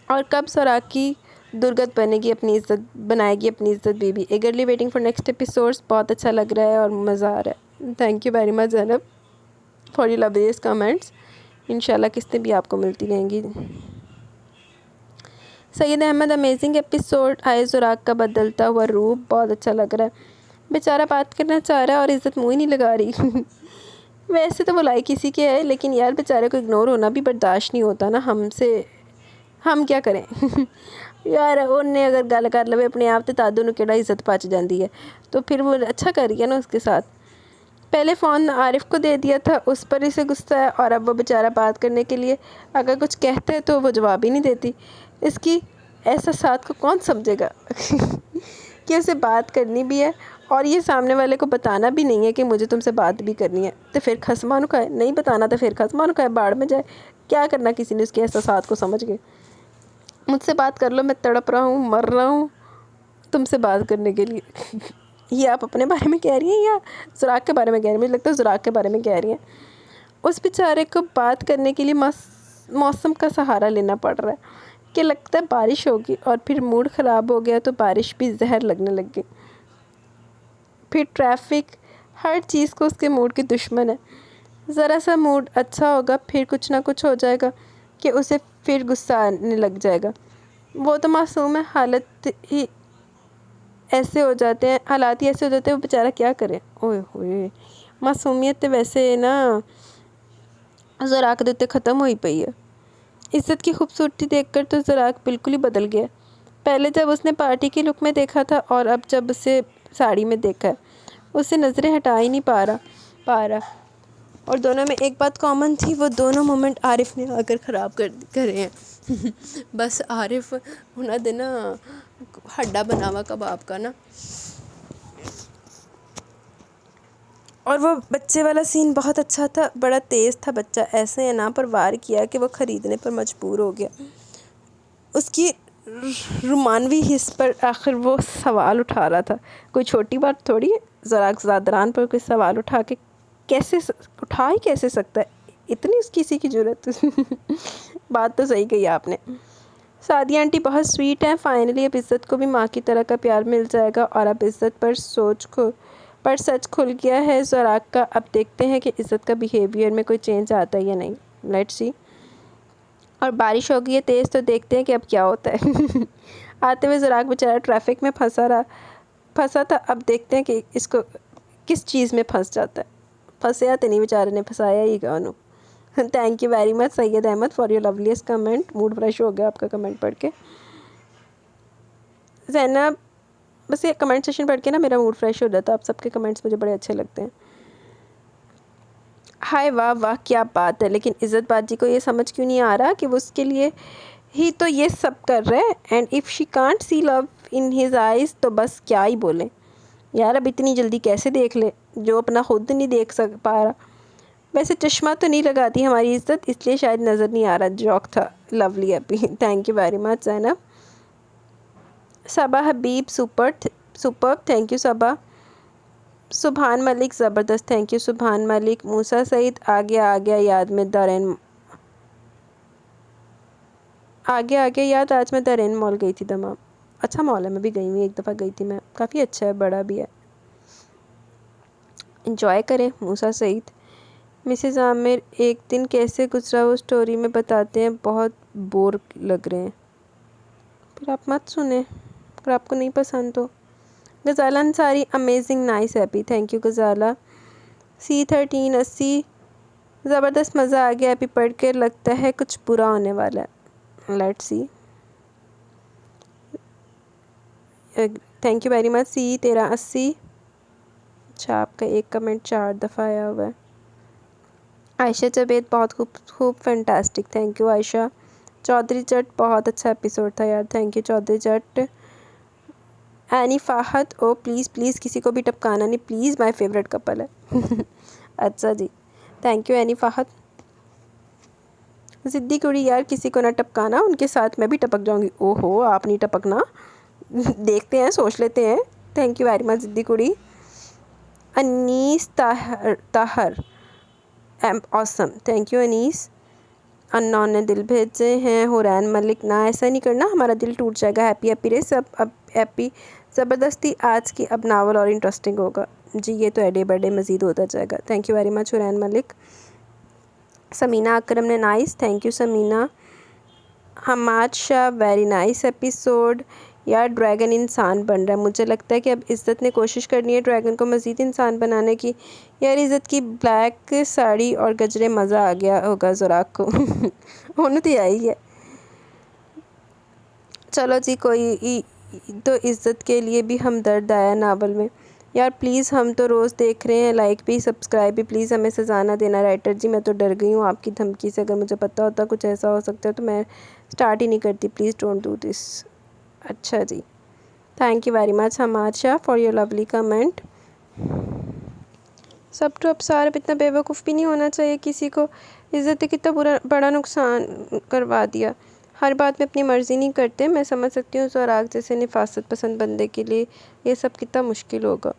اور کب زراق کی درگت بنے گی، اپنی عزت بنائے گی اپنی عزت بیوی۔ Eagerly waiting for next episodes. بہت اچھا لگ رہا ہے اور مزہ آ رہا ہے۔ Thank you very much Zainab for your لولیس comments. انشاءاللہ قسطیں بھی آپ کو ملتی رہیں گی۔ سید احمد امیزنگ ایپیسوڈ، آئے زراق کا بدلتا ہوا روپ، بہت اچھا لگ رہا ہے۔ بیچارہ بات کرنا چاہ رہا ہے اور عزت منہ ہی نہیں لگا رہی۔ ویسے تو بلائی کسی کے ہے لیکن یار بیچارے کو اگنور ہونا بھی برداشت نہیں ہوتا نا ہم سے، ہم کیا کریں۔ یار انہیں اگر گل کر لوے اپنے آپ تے تادو نو کیڑا عزت پچ جاندی ہے، تو پھر وہ اچھا کر رہی ہے نا اس کے ساتھ۔ پہلے فون عارف کو دے دیا تھا، اس پر اسے غصہ ہے، اور اب وہ بیچارہ بات کرنے کے لیے اگر کچھ کہتے تو وہ جواب ہی نہیں دیتی۔ اس کی احساسات کو کون سمجھے گا کہ اسے بات کرنی بھی ہے اور یہ سامنے والے کو بتانا بھی نہیں ہے کہ مجھے تم سے بات بھی کرنی ہے، تو پھر خصمانو کا ہے، نہیں بتانا تو پھر خصمانو کا ہے، باڑ میں جائے۔ کیا کرنا کسی نے اس کے احساسات کو سمجھ گئے۔ مجھ سے بات کر لو، میں تڑپ رہا ہوں، مر رہا ہوں تم سے بات کرنے کے لیے۔ یہ آپ اپنے بارے میں کہہ رہی ہیں یا زراق کے بارے میں کہہ رہی ہیں؟ مجھے لگتا ہے زراق کے بارے میں کہہ رہی ہیں۔ اس بیچارے کو بات کرنے کے لیے موسم کا سہارا لینا پڑ رہا ہے کہ لگتا ہے بارش ہوگی، اور پھر موڈ خراب ہو گیا تو بارش بھی زہر لگنے لگ گئی۔ پھر ٹریفک، ہر چیز کو اس کے موڈ کی دشمن ہے۔ ذرا سا موڈ اچھا ہوگا پھر کچھ نہ کچھ ہو جائے گا کہ اسے پھر غصہ آنے لگ جائے گا۔ وہ تو معصوم ہے، حالات ہی ایسے ہو جاتے ہیں، وہ بیچارہ کیا کرے۔ اوئے ہوئے، معصومیت تو ویسے نا زراق دے تے ختم ہوئی پئی ہے۔ عزت کی خوبصورتی دیکھ کر تو زراق بالکل ہی بدل گیا۔ پہلے جب اس نے پارٹی کی لک میں دیکھا تھا اور اب جب اسے ساڑی میں دیکھا ہے، اسے نظریں ہٹا ہی نہیں پا رہا۔ اور دونوں میں ایک بات کامن تھی، وہ دونوں مومنٹ عارف نے آ کر خراب کرے ہیں۔ بس عارف ہونا دینا ہڈا بناوا کباب کا نا۔ اور وہ بچے والا سین بہت اچھا تھا، بڑا تیز تھا بچہ، ایسے یا نا پر وار کیا کہ وہ خریدنے پر مجبور ہو گیا۔ اس کی رومانوی حس پر آخر وہ سوال اٹھا رہا تھا، کوئی چھوٹی بات تھوڑی ہے۔ زراق زادران پر کوئی سوال اٹھا ہی کیسے سکتا ہے، اتنی اس کسی کی جرأت۔ بات تو صحیح کہی آپ نے۔ سعدیہ آنٹی بہت سویٹ ہیں، فائنلی اب عزت کو بھی ماں کی طرح کا پیار مل جائے گا، اور اب عزت پر سچ کھل گیا ہے زراق کا۔ اب دیکھتے ہیں کہ عزت کا بیہیویئر میں کوئی چینج آتا ہے یا نہیں، لیٹس سی۔ اور بارش ہو گئی ہے تیز، تو دیکھتے ہیں کہ اب کیا ہوتا ہے۔ آتے ہوئے زراق بیچارہ ٹریفک میں پھنسا تھا، اب دیکھتے ہیں کہ اس کو کس چیز میں پھنس جاتا ہے۔ پھنسیا تو نہیں، بیچارے نے پھنسایا ہی گا انہوں۔ Thank you very much Syed Ahmed for your loveliest comment, mood fresh ہو گیا آپ کا کمنٹ پڑھ کے۔ زینب، بس یہ کمنٹ سیشن پڑھ کے نا میرا موڈ فریش ہو جاتا ہے، آپ سب کے کمنٹس مجھے بڑے اچھے لگتے ہیں۔ ہائے واہ واہ کیا بات ہے، لیکن عزت باجی کو یہ سمجھ کیوں نہیں آ رہا کہ وہ اس کے لیے ہی تو یہ سب کر رہے ہیں. And if she can't see love in his eyes تو بس کیا ہی بولیں یار. اب اتنی جلدی کیسے دیکھ لے جو اپنا خود نہیں دیکھ پا رہا. ویسے چشمہ تو نہیں لگاتی ہماری عزت، اس لیے شاید نظر نہیں آ رہا. جوک تھا. Lovely happy. Thank you very much Zainab. Saba Habib super thank you Saba. Subhan Malik زبردست تھینک یو سبحان ملک. موسیٰ سعید آ گیا یاد میں دارین یاد. آج میں دارین مال گئی تھی دمام. اچھا مال ہے، میں بھی گئی ہوئی ایک دفعہ گئی تھی میں. کافی اچھا ہے، بڑا بھی ہے. انجوائے کریں موسیٰ سعید. مسز عامر ایک دن کیسے گزرا وہ سٹوری میں بتاتے ہیں، بہت بور لگ رہے ہیں. پھر آپ مت سنیں اگر آپ کو نہیں پسند تو. Ghazala Ansari amazing nice happy. Thank you Ghazala. C1380 زبردست مزہ آ گیا ہیپی پڑھ کے. لگتا ہے کچھ برا ہونے والا ہے. Let's see. Thank you very much. C1380. اچھا آپ کا ایک کمنٹ 4 دفعہ آیا ہوا ہے. عائشہ جاوید بہت خوب fantastic. Thank you Ayesha. Chaudhry Jatt بہت اچھا ایپیسوڈ تھا یار. Thank you Chaudhry Jatt. Ainy Fahad oh please کسی کو بھی ٹپکانا نہیں پلیز، مائی فیوریٹ کپل ہے. اچھا جی تھینک یو اینی فہد. ضدی کڑی یار کسی کو نہ ٹپکانا، ان کے ساتھ میں بھی ٹپک جاؤں گی. او ہو آپ نہیں ٹپکنا، دیکھتے ہیں سوچ لیتے ہیں. تھینک یو ویری مچ ضدی کڑی. انیس طاہر آسم. تھینک یو انیس. انون نے دل بھیجے ہیں. حورین ملک نہ ایسا نہیں کرنا، ہمارا دل ٹوٹ جائے گا. ہیپی ہیپی رے سب. اب ہیپی زبردستی آج کی اب ناول اور انٹرسٹنگ ہوگا جی. یہ تو ڈے بائی ڈے مزید ہوتا جائے گا. تھینک یو ویری مچ حورین ملک. سمینہ اکرم نے nice. Thank you Samina. Hammad Shah very nice episode. یار ڈریگن انسان بن رہا ہے. مجھے لگتا ہے کہ اب عزت نے کوشش کرنی ہے ڈریگن کو مزید انسان بنانے کی. یار عزت کی بلیک ساڑی اور گجرے مزہ آ گیا ہوگا زوراق کو. ہونے تو آئی ہے. چلو جی کوئی تو عزت کے لیے بھی ہمدرد آیا ناول میں. یار پلیز ہم تو روز دیکھ رہے ہیں. لائک بھی سبسکرائب بھی پلیز ہمیں سزا نہ دینا رائٹر جی. میں تو ڈر گئی ہوں آپ کی دھمکی سے. اگر مجھے پتہ ہوتا کچھ ایسا ہو سکتا ہے تو میں سٹارٹ ہی نہیں کرتی. Please don't do this. اچھا جی thank you very much Hammad Shah for your lovely comment. سب ٹو ابصار اب اتنا بے وقوف بھی نہیں ہونا چاہیے کسی کو. عزت نے کتنا بڑا نقصان کروا دیا. ہر بات میں اپنی مرضی نہیں کرتے. میں سمجھ سکتی ہوں زوراق جیسے نفاست پسند بندے کے لیے یہ سب کتنا مشکل ہوگا.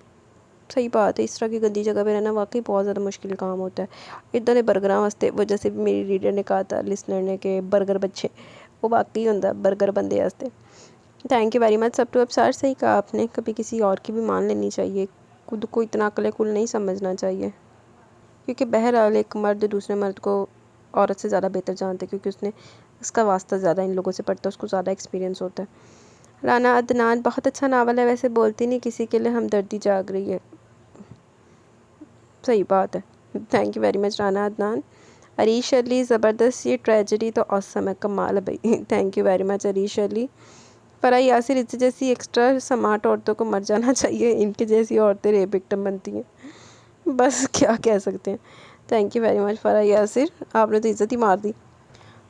صحیح بات ہے، اس طرح کی گندی جگہ پہ رہنا واقعی بہت زیادہ مشکل کام ہوتا ہے. ادھر برگراں واسطے وہ جیسے بھی میری ریڈر نے کہا تھا لسنر نے کہ برگر بچے، وہ واقعی ہوتا ہے برگر بندے واسطے. Thank you very much. سب ٹو ابصار صحیح کہا آپ نے. کبھی کسی اور کی بھی مان لینی چاہیے. خود کو اتنا عقل کل نہیں سمجھنا چاہیے، کیونکہ بہرحال ایک مرد دوسرے مرد کو عورت سے زیادہ بہتر جانتا ہے کیونکہ اس کا واسطہ زیادہ ان لوگوں سے پڑتا ہے، اس کو زیادہ ایکسپیرینس ہوتا ہے. رانا عدنان بہت اچھا ناول ہے. ویسے بولتی نہیں کسی کے لیے ہمدردی جاگ رہی ہے. صحیح بات ہے. Thank you very much Rana Adnan. Areesh Ali زبردست. یہ ٹریجڈی تو آسم ہے، کمال ہے بھائی. Thank you very much Areesh Ali. Farah Yasir اس جیسی ایکسٹرا سمارٹ عورتوں کو مر جانا چاہیے. ان کے جیسی عورتیں ریپ وکٹم بنتی ہیں، بس کیا کہہ سکتے ہیں. تھینک یو ویری مچ فرح یاسر. آپ نے تو عزت ہی مار دی.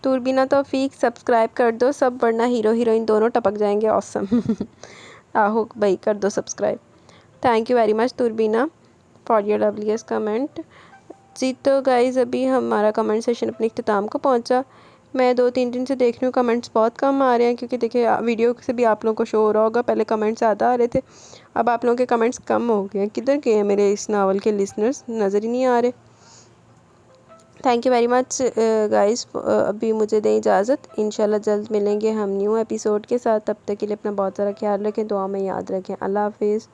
توربینہ توفیق سبسکرائب کر دو سب، ورنہ ہیرو ہیروئن دونوں ٹپک جائیں گے. آسم. آہو بھائی کر دو subscribe. Thank you very much Turbina for your loveliest comment. جی تو گائز ابھی ہمارا کمنٹ سیشن اپنے اختتام کو پہنچا. میں 2-3 دن سے دیکھ رہی ہوں کمنٹس بہت کم آ رہے ہیں، کیونکہ دیکھیں ویڈیو سے بھی آپ لوگوں کو شو ہو رہا ہوگا پہلے کمنٹس زیادہ آ رہے تھے، اب آپ لوگوں کے کمنٹس کم ہو گئے ہیں. کدھر گئے ہیں میرے اس ناول کے لسنرز؟ نظر ہی نہیں آ رہے. Thank you very much guys. ابھی مجھے دیں اجازت. انشاءاللہ جلد ملیں گے ہم نیو ایپیسوڈ کے ساتھ. تب تک کے لیے اپنا بہت سارا خیال رکھیں، دعا میں یاد رکھیں. اللہ حافظ.